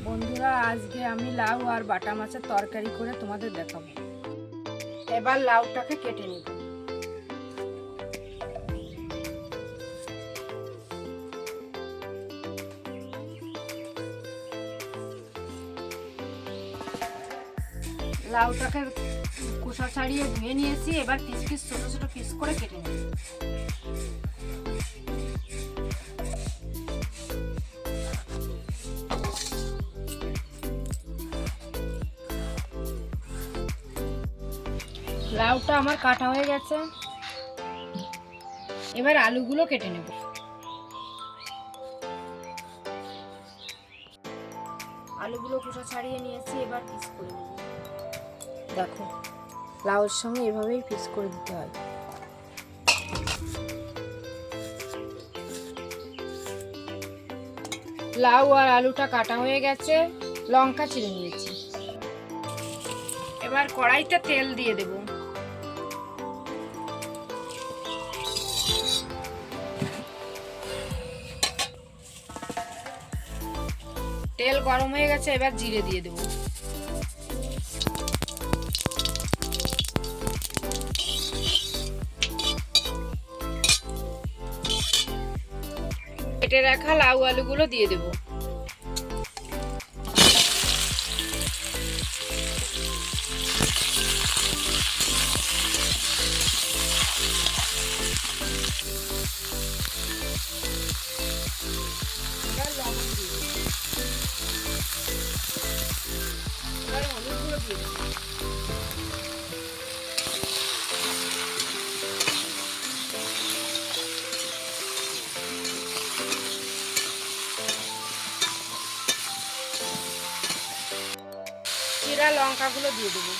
বন্ধুরা, আজকে আমি লাউ আর বাটা মাছের তরকারি করে তোমাদের দেখাবো। এবার লাউটাকে কেটে নিব। লাউটাকে খোসা ছাড়িয়ে ধুয়ে নিয়েছি। এবার পিস পিস ছোট ছোট পিস করে কেটে নেব। লাউটা আমার কাটা হয়ে গেছে। এবার আলুগুলো কেটে নেব। আলুগুলো খোসা ছাড়িয়ে নিয়েছি, এবার পিস করে নেব। দেখো, লাউয়ের সঙ্গে এভাবেই পিস করে দিতে হয়। লাউ আর আলুটা কাটা হয়ে গেছে, লঙ্কা চিড়ে নিয়েছি। এবার কড়াইতে তেল দিয়ে দেব। তেল গরম হয়ে গেছে, এবার জিরে দিয়ে দেব। কেটে রাখা লাউ আলুগুলো দিয়ে দেব। হলুদগুলো দিয়ে দেব। জিরা লঙ্কাগুলো দিয়ে দেবো।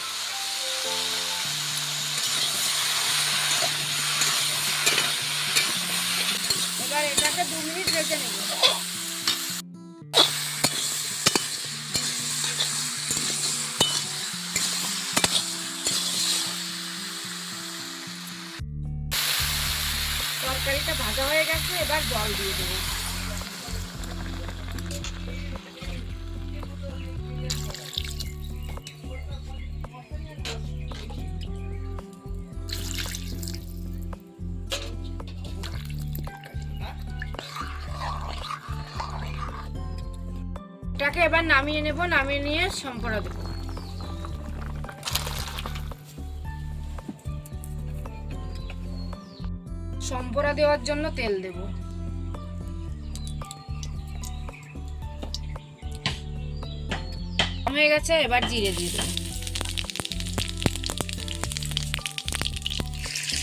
এবার এটাকে 2 মিনিট ভেজে নেব। তরকারিটা ভাজা হয়ে গেছে, এবার জল দিয়ে দেবো। এটাকে এবার নামিয়ে নেব। নামিয়ে নিয়ে সম্পরা দেব। সম্পরা দেওয়ার জন্য তেল দেব। হয়ে গেছে, এবার জিরে দিয়ে দেব।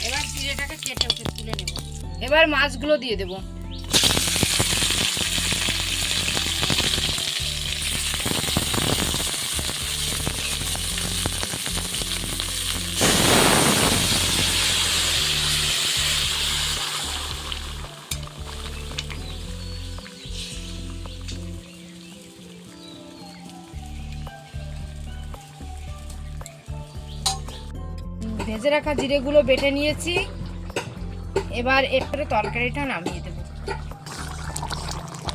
এবার জিরেটাকে কেটে তুলে নেব। এবার মাছগুলো দিয়ে দেব। ভেজে রাখা জিরেগুলো বেটে নিয়েছি। এবার এরপরে তরকারিটা নামিয়ে দেব।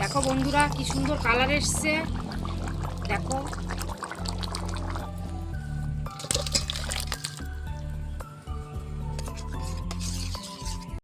দেখো বন্ধুরা, কি সুন্দর কালার এসছে। দেখো